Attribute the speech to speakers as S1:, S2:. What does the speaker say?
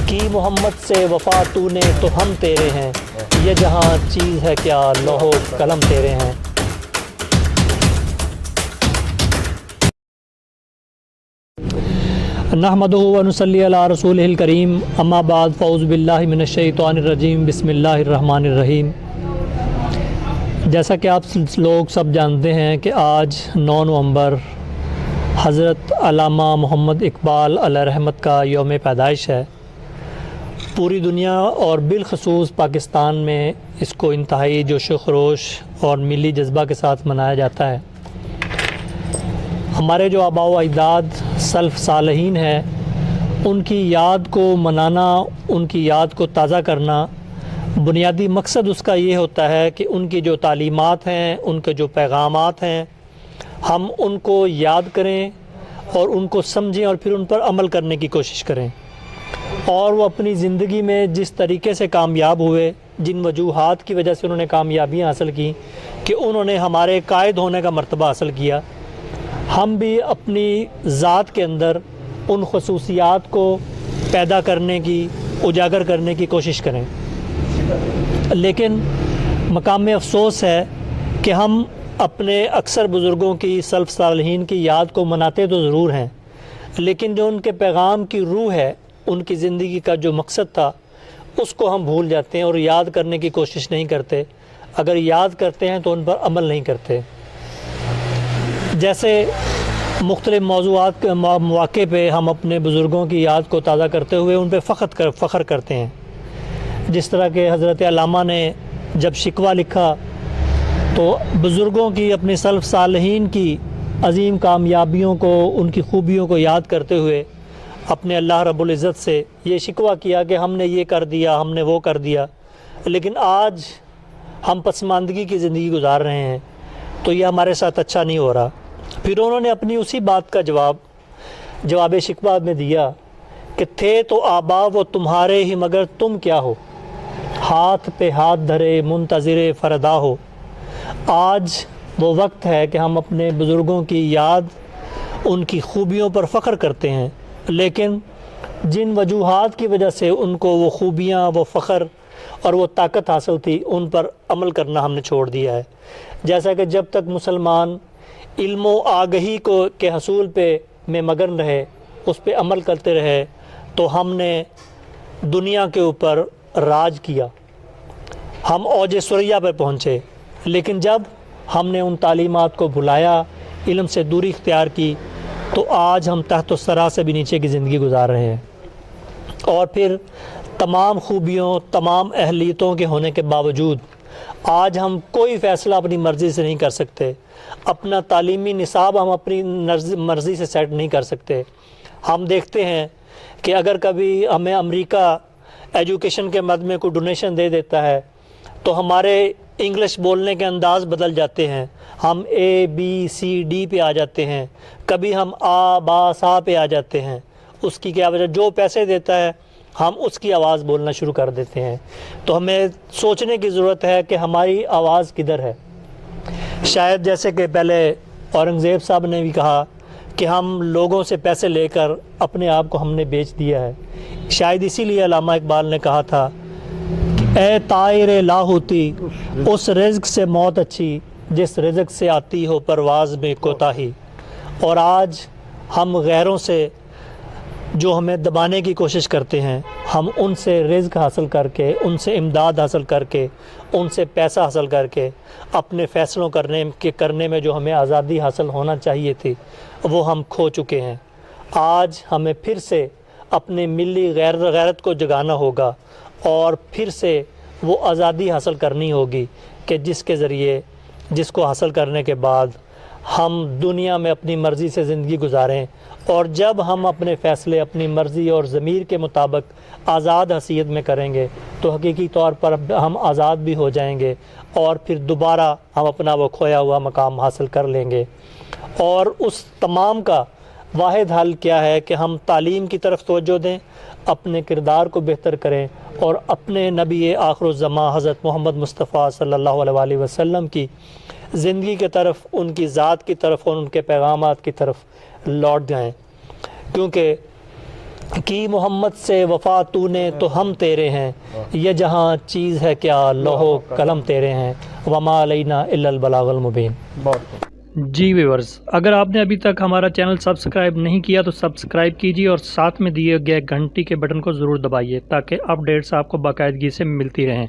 S1: کی محمد سے وفا تو نے تو ہم تیرے ہیں، یہ جہاں چیز ہے کیا لوح و قلم تیرے ہیں۔ نحمدہ و نصلی علی رسولہ الکریم، اما بعد، فاعوذ باللہ من الشیطان الرجیم، بسم اللہ الرحمن الرحیم۔ جیسا کہ آپ لوگ سب جانتے ہیں کہ آج 9 نومبر حضرت علامہ محمد اقبال علیہ رحمت کا یوم پیدائش ہے۔ پوری دنیا اور بالخصوص پاکستان میں اس کو انتہائی جوش و خروش اور ملی جذبہ کے ساتھ منایا جاتا ہے۔ ہمارے جو آباء و اجداد سلف صالحین ہیں، ان کی یاد کو منانا، ان کی یاد کو تازہ کرنا، بنیادی مقصد اس کا یہ ہوتا ہے کہ ان کی جو تعلیمات ہیں، ان کے جو پیغامات ہیں، ہم ان کو یاد کریں اور ان کو سمجھیں اور پھر ان پر عمل کرنے کی کوشش کریں، اور وہ اپنی زندگی میں جس طریقے سے کامیاب ہوئے، جن وجوہات کی وجہ سے انہوں نے کامیابیاں حاصل کی کہ انہوں نے ہمارے قائد ہونے کا مرتبہ حاصل کیا، ہم بھی اپنی ذات کے اندر ان خصوصیات کو پیدا کرنے کی، اجاگر کرنے کی کوشش کریں۔ لیکن مقام افسوس ہے کہ ہم اپنے اکثر بزرگوں کی، سلف صالحین کی یاد کو مناتے تو ضرور ہیں، لیکن جو ان کے پیغام کی روح ہے، ان کی زندگی کا جو مقصد تھا، اس کو ہم بھول جاتے ہیں اور یاد کرنے کی کوشش نہیں کرتے۔ اگر یاد کرتے ہیں تو ان پر عمل نہیں کرتے۔ جیسے مختلف موضوعات کے مواقع پہ ہم اپنے بزرگوں کی یاد کو تازہ کرتے ہوئے ان پہ فخر کرتے ہیں۔ جس طرح کہ حضرت علامہ نے جب شکوہ لکھا تو بزرگوں کی، اپنے سلف صالحین کی عظیم کامیابیوں کو، ان کی خوبیوں کو یاد کرتے ہوئے اپنے اللہ رب العزت سے یہ شکوہ کیا کہ ہم نے یہ کر دیا، ہم نے وہ کر دیا، لیکن آج ہم پسماندگی کی زندگی گزار رہے ہیں، تو یہ ہمارے ساتھ اچھا نہیں ہو رہا۔ پھر انہوں نے اپنی اسی بات کا جواب شکوہ میں دیا کہ تھے تو آبا وہ تمہارے ہی، مگر تم کیا ہو، ہاتھ پہ ہاتھ دھرے منتظر فردا ہو۔ آج وہ وقت ہے کہ ہم اپنے بزرگوں کی یاد، ان کی خوبیوں پر فخر کرتے ہیں، لیکن جن وجوہات کی وجہ سے ان کو وہ خوبیاں، وہ فخر اور وہ طاقت حاصل تھی، ان پر عمل کرنا ہم نے چھوڑ دیا ہے۔ جیسا کہ جب تک مسلمان علم و آگہی کے حصول میں مگن رہے، اس پہ عمل کرتے رہے، تو ہم نے دنیا کے اوپر راج کیا، ہم اوج ثریا پر پہنچے۔ لیکن جب ہم نے ان تعلیمات کو بھلایا، علم سے دوری اختیار کی، تو آج ہم تحت الثری سے بھی نیچے کی زندگی گزار رہے ہیں۔ اور پھر تمام خوبیوں، تمام اہلیتوں کے ہونے کے باوجود آج ہم کوئی فیصلہ اپنی مرضی سے نہیں کر سکتے، اپنا تعلیمی نصاب ہم اپنی مرضی سے سیٹ نہیں کر سکتے۔ ہم دیکھتے ہیں کہ اگر کبھی ہمیں امریکہ ایجوکیشن کے مد میں کوئی ڈونیشن دے دیتا ہے تو ہمارے انگلش بولنے کے انداز بدل جاتے ہیں، ہم اے بی سی ڈی پہ آ جاتے ہیں، کبھی ہم آ با سا پہ آ جاتے ہیں۔ اس کی کیا وجہ؟ جو پیسے دیتا ہے ہم اس کی آواز بولنا شروع کر دیتے ہیں۔ تو ہمیں سوچنے کی ضرورت ہے کہ ہماری آواز کدھر ہے۔ شاید جیسے کہ پہلے اورنگزیب صاحب نے بھی کہا کہ ہم لوگوں سے پیسے لے کر اپنے آپ کو ہم نے بیچ دیا ہے، شاید اسی لیے علامہ اقبال نے کہا تھا کہ اے طائر لاہوتی، اس رزق سے موت اچھی جس رزق سے آتی ہو پرواز میں کوتاہی۔ اور آج ہم غیروں سے جو ہمیں دبانے کی کوشش کرتے ہیں، ہم ان سے رزق حاصل کر کے، ان سے امداد حاصل کر کے، ان سے پیسہ حاصل کر کے اپنے فیصلوں کرنے میں جو ہمیں آزادی حاصل ہونا چاہیے تھی، وہ ہم کھو چکے ہیں۔ آج ہمیں پھر سے اپنے ملی غیرت کو جگانا ہوگا اور پھر سے وہ آزادی حاصل کرنی ہوگی کہ جس کے ذریعے، جس کو حاصل کرنے کے بعد ہم دنیا میں اپنی مرضی سے زندگی گزاریں، اور جب ہم اپنے فیصلے اپنی مرضی اور ضمیر کے مطابق آزاد حیثیت میں کریں گے تو حقیقی طور پر ہم آزاد بھی ہو جائیں گے، اور پھر دوبارہ ہم اپنا وہ کھویا ہوا مقام حاصل کر لیں گے۔ اور اس تمام کا واحد حل کیا ہے کہ ہم تعلیم کی طرف توجہ دیں، اپنے کردار کو بہتر کریں، اور اپنے نبی آخر الزماں حضرت محمد مصطفیٰ صلی اللہ علیہ وآلہ وسلم کی زندگی کی طرف، ان کی ذات کی طرف اور ان کے پیغامات کی طرف لوٹ جائیں، کیونکہ کی محمد سے وفا تو نے تو ہم تیرے ہیں، یہ جہاں چیز ہے کیا لوح و قلم تیرے ہیں، وما علینا الا البلاغ المبین۔ جی ویورز، اگر آپ نے ابھی تک ہمارا چینل سبسکرائب نہیں کیا تو سبسکرائب کیجیے اور ساتھ میں دیے گئے گھنٹی کے بٹن کو ضرور دبائیے تاکہ اپڈیٹس آپ کو باقاعدگی سے ملتی رہیں۔